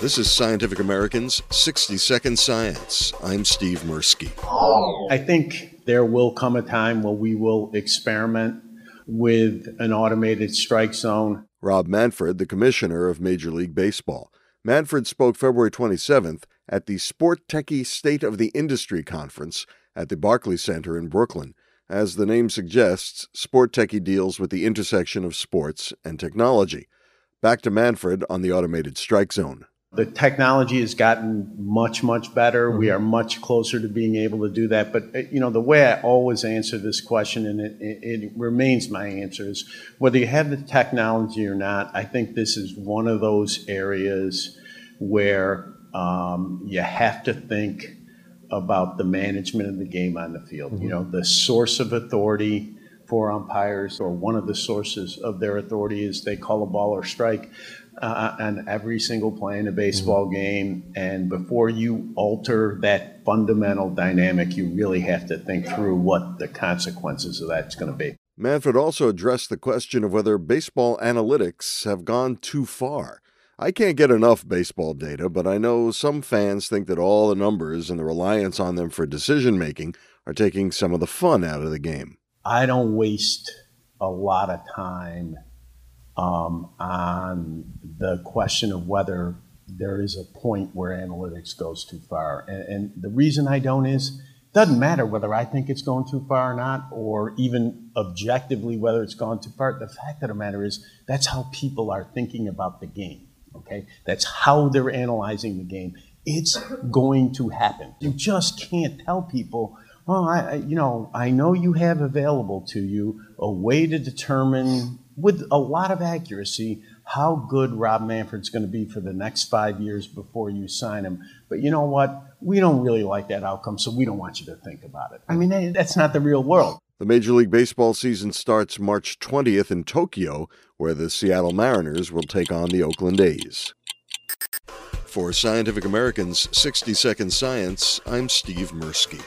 This is Scientific American's 60-Second Science. I'm Steve Mirsky. I think there will come a time where we will experiment with an automated strike zone. Rob Manfred, the commissioner of Major League Baseball. Manfred spoke February 27th at the Sport Techie State of the Industry Conference at the Barclays Center in Brooklyn. As the name suggests, Sport Techie deals with the intersection of sports and technology. Back to Manfred on the automated strike zone. The technology has gotten much, much better. We are much closer to being able to do that. But, the way I always answer this question, and it remains my answer, is whether you have the technology or not, I think this is one of those areas where you have to think about the management of the game on the field. The source of authority for umpires, or one of the sources of their authority, is they call a ball or strike on every single play in a baseball game. And before you alter that fundamental dynamic, you really have to think through what the consequences of that's going to be. Manfred also addressed the question of whether baseball analytics have gone too far. I can't get enough baseball data, but I know some fans think that all the numbers and the reliance on them for decision-making are taking some of the fun out of the game. I don't waste a lot of time on the question of whether there is a point where analytics goes too far. And the reason I don't is, it doesn't matter whether I think it's going too far or not, or even objectively whether it's gone too far. The fact of the matter is, that's how people are thinking about the game. Okay, that's how they're analyzing the game. It's going to happen. You just can't tell people, oh, I know you have available to you a way to determine with a lot of accuracy how good Rob Manfred's going to be for the next 5 years before you sign him. But you know what? We don't really like that outcome, so we don't want you to think about it. I mean, that's not the real world. The Major League Baseball season starts March 20th in Tokyo, where the Seattle Mariners will take on the Oakland A's. For Scientific American's 60-Second Science, I'm Steve Mirsky.